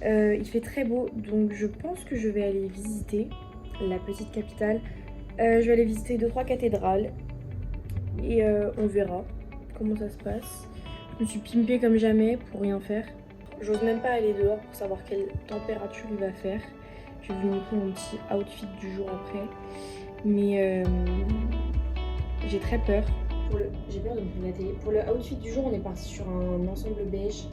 Il fait très beau, donc je pense que je vais aller visiter la petite capitale. Je vais aller visiter 2-3 cathédrales et on verra comment ça se passe. Je me suis pimpée comme jamais pour rien faire. J'ose même pas aller dehors pour savoir quelle température il va faire. Je vais vous montrer mon petit outfit du jour après. Mais j'ai très peur. J'ai peur de me prendre la télé. Pour le outfit du jour, on est parti sur un ensemble beige.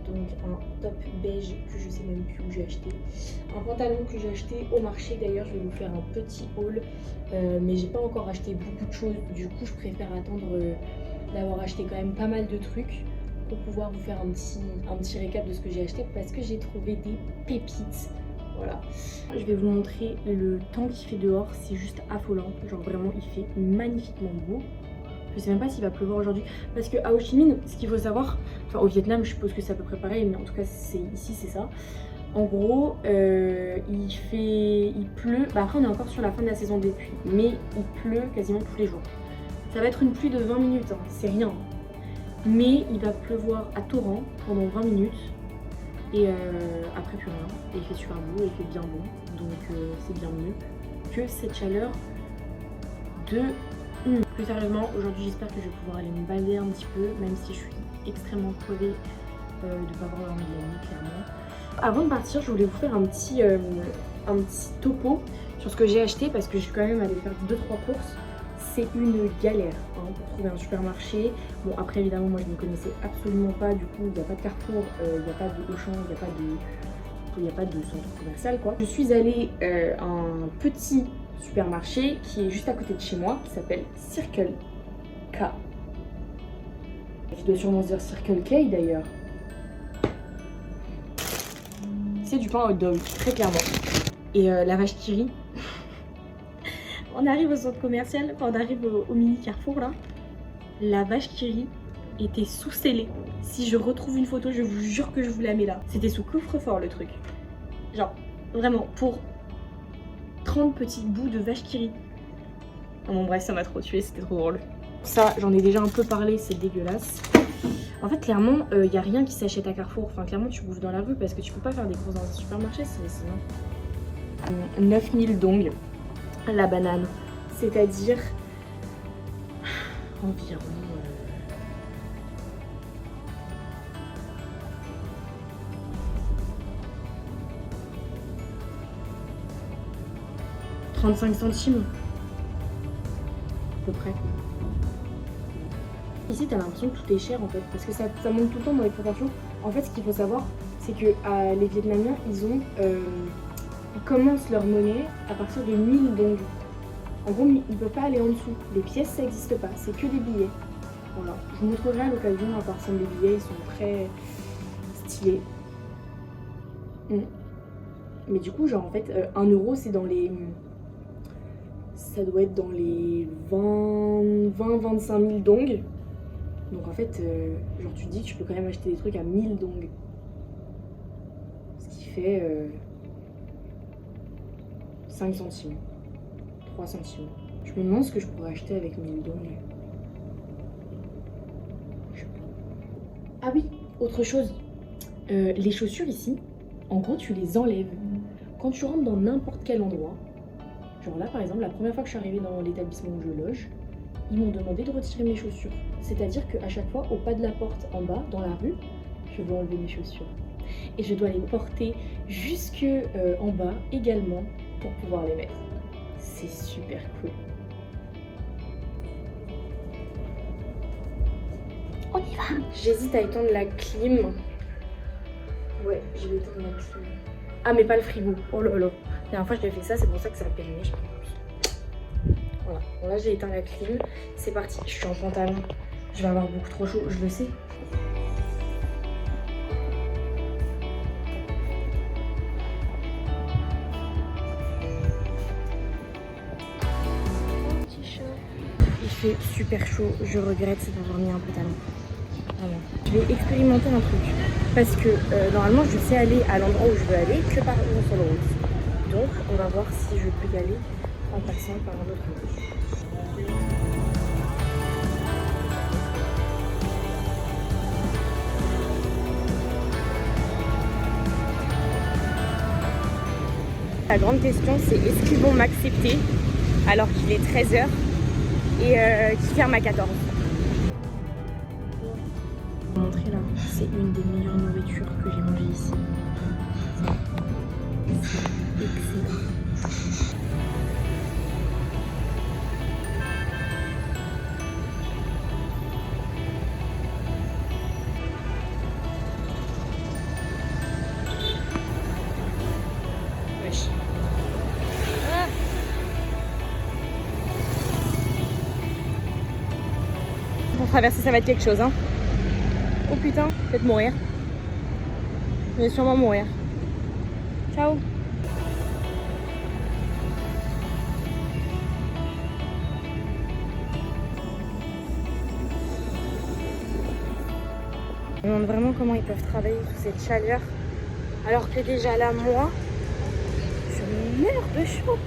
Donc un top beige que je sais même plus où j'ai acheté. Un pantalon que j'ai acheté au marché d'ailleurs. Je vais vous faire un petit haul. Mais j'ai pas encore acheté beaucoup de choses. Du coup, je préfère attendre d'avoir acheté quand même pas mal de trucs pour pouvoir vous faire un petit récap de ce que j'ai acheté parce que j'ai trouvé des pépites. Voilà. Je vais vous montrer le temps qu'il fait dehors, c'est juste affolant. Genre vraiment, il fait magnifiquement beau. Je sais même pas s'il va pleuvoir aujourd'hui parce que à Ho Chi Minh, ce qu'il faut savoir, enfin au Vietnam, je suppose que c'est à peu près pareil, mais en tout cas ici c'est ça. En gros, il pleut. Bah après, on est encore sur la fin de la saison des pluies, mais il pleut quasiment tous les jours. Ça va être une pluie de 20 minutes, hein, c'est rien. Mais il va pleuvoir à torrent pendant 20 minutes et après plus rien. Et il fait super beau et il fait bien bon. Donc c'est bien mieux que cette chaleur de... Plus sérieusement, aujourd'hui j'espère que je vais pouvoir aller me balader un petit peu, même si je suis extrêmement crevée de ne pas avoir dormi de la nuit clairement. Avant de partir, je voulais vous faire un petit topo sur ce que j'ai acheté parce que je suis quand même allée faire 2-3 courses. C'est une galère hein, pour trouver un supermarché. Bon après évidemment moi je ne connaissais absolument pas, du coup il n'y a pas de Carrefour, il n'y a pas de Auchan, il n'y a pas de centre commercial quoi. Je suis allée à un petit supermarché qui est juste à côté de chez moi qui s'appelle Circle K. Je dois sûrement se dire Circle K d'ailleurs. C'est du pain hot dog, très clairement. Et la vache qui rit. On arrive au centre commercial, enfin on arrive au mini Carrefour là. La vache qui rit était sous scellée. Si je retrouve une photo, je vous jure que je vous la mets là. C'était sous coffre-fort le truc. Genre, vraiment, pour 30 petits bouts de vache qui rit. Oh bon bref, ça m'a trop tué, c'était trop drôle. Ça, j'en ai déjà un peu parlé, c'est dégueulasse. En fait, clairement, il n'y a rien qui s'achète à Carrefour. Enfin, clairement, tu bouffes dans la rue parce que tu peux pas faire des courses dans un supermarché sinon. 9000 dong. La banane, c'est-à-dire environ 35 centimes à peu près. Ici t'as l'impression que tout est cher en fait parce que ça monte tout le temps dans les proportions. En fait ce qu'il faut savoir c'est que les Vietnamiens ils commencent leur monnaie à partir de 1000 dong. En gros, ils ne peuvent pas aller en dessous. Les pièces, ça n'existe pas. C'est que des billets. Voilà. Je vous montrerai à l'occasion à partir des billets. Ils sont très stylés. Mais du coup, genre en fait, 1 euro, c'est dans les... Ça doit être dans les 20-25 000 dong. Donc en fait, genre tu te dis que tu peux quand même acheter des trucs à 1000 dong. Ce qui fait 5 centimes. 3 centimes. Je me demande ce que je pourrais acheter avec 1000 dong. Ah oui, autre chose. Les chaussures ici, en gros, tu les enlèves. Quand tu rentres dans n'importe quel endroit, genre là par exemple, la première fois que je suis arrivée dans l'établissement où je loge, ils m'ont demandé de retirer mes chaussures. C'est-à-dire qu'à chaque fois, au pas de la porte en bas, dans la rue, je dois enlever mes chaussures. Et je dois les porter jusque en bas également pour pouvoir les mettre. C'est super cool. On y va. J'hésite à éteindre la clim. Ouais, je vais éteindre la clim. Ah mais pas le frigo. Oh là là. La dernière fois je l'ai fait ça, c'est pour ça que ça a périmé. Voilà. Bon là j'ai éteint la clim. C'est parti. Je suis en pantalon. Je vais avoir beaucoup trop chaud, je le sais. Il fait super chaud, je regrette d'avoir mis un pantalon. Vraiment. Je vais expérimenter un truc parce que normalement je sais aller à l'endroit où je veux aller que par une seule route. Donc on va voir si je peux y aller en passant par un autre route. la grande question, c'est est-ce qu'ils vont m'accepter alors qu'il est 13h et qu'ils ferment à 14h. Je vais vous montrer là, c'est une des meilleures nourritures que j'ai mangées ici. C'est excellent. Pour traverser, ça va être quelque chose, hein. Oh putain, peut-être mourir. Je vais sûrement mourir. Ciao. Je me demande vraiment comment ils peuvent travailler sous cette chaleur alors que déjà là, moi, je meurs de chaud.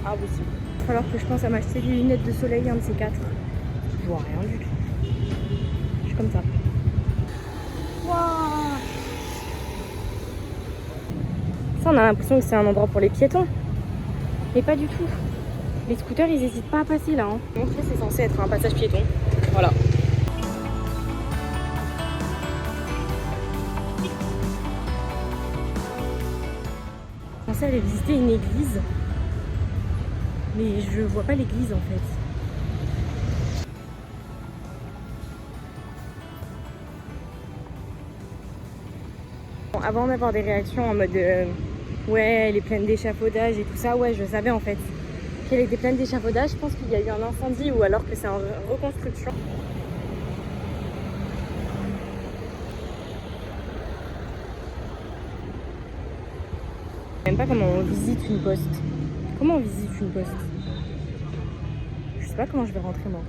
Impossible. Il va falloir que je pense à m'acheter des lunettes de soleil, un de ces quatre. Je vois rien du tout. Je suis comme ça. Waouh! Ça, on a l'impression que c'est un endroit pour les piétons. Mais pas du tout. Les scooters, ils n'hésitent pas à passer là. Hein. Montrer, c'est censé être un passage piéton. Voilà. Je pensais aller visiter une église. Mais je vois pas l'église en fait. Bon, avant d'avoir des réactions en mode ouais, elle est pleine d'échafaudage et tout ça, ouais, je savais en fait qu'elle était pleine d'échafaudage. Je pense qu'il y a eu un incendie ou alors que c'est en reconstruction. Je sais même pas comment on visite une poste. Comment on visite une poste? Je sais pas comment je vais rentrer moi.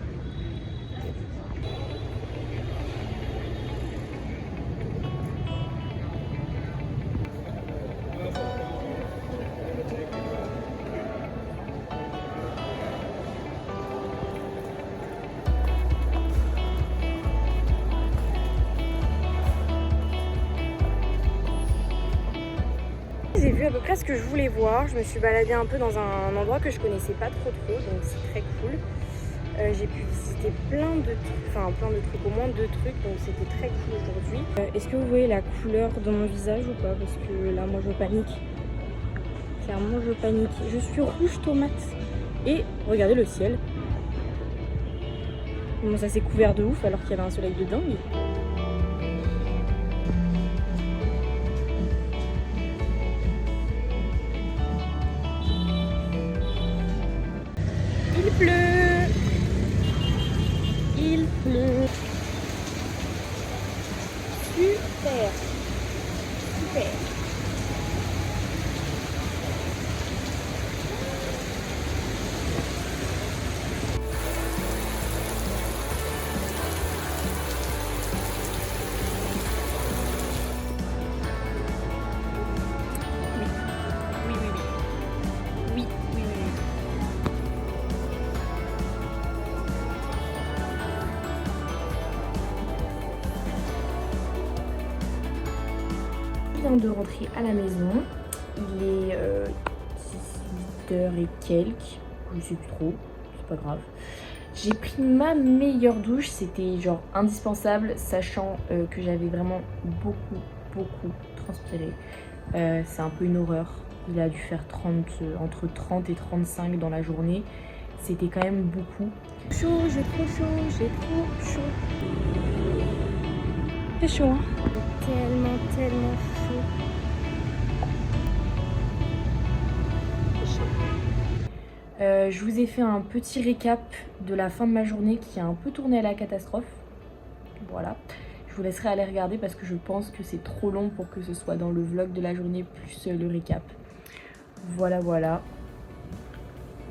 J'ai vu à peu près ce que je voulais voir. Je me suis baladée un peu dans un endroit que je connaissais pas trop, donc c'est très cool. J'ai pu visiter plein de trucs, au moins 2 trucs, donc c'était très cool aujourd'hui. Est-ce que vous voyez la couleur de mon visage ou pas? Parce que là, moi, je panique. Clairement, je panique. Je suis rouge tomate. Et regardez le ciel. Comment ça s'est couvert de ouf alors qu'il y avait un soleil de dingue. Il pleut. Il pleut. Super. Super. De rentrer à la maison, il est 8h et quelques, je sais plus trop, c'est pas grave. J'ai pris ma meilleure douche, c'était genre indispensable, sachant que j'avais vraiment beaucoup transpiré. C'est un peu une horreur, il a dû faire entre 30 et 35 dans la journée, c'était quand même beaucoup. Chaud, j'ai trop chaud. C'est chaud, hein. Tellement chaud. Je vous ai fait un petit récap de la fin de ma journée qui a un peu tourné à la catastrophe. Voilà. Je vous laisserai aller regarder parce que je pense que c'est trop long pour que ce soit dans le vlog de la journée plus le récap. Voilà.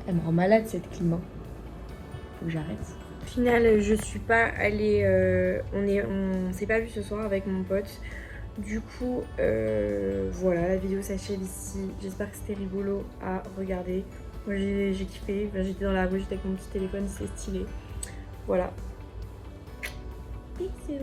Elle me rend malade cette clim. Faut que j'arrête. Au final, je suis pas allée... on s'est pas vu ce soir avec mon pote. Du coup, voilà, la vidéo s'achève ici. J'espère que c'était rigolo à regarder. Moi, j'ai kiffé. Enfin, j'étais dans la rue, j'étais avec mon petit téléphone, c'est stylé. Voilà. Bisous.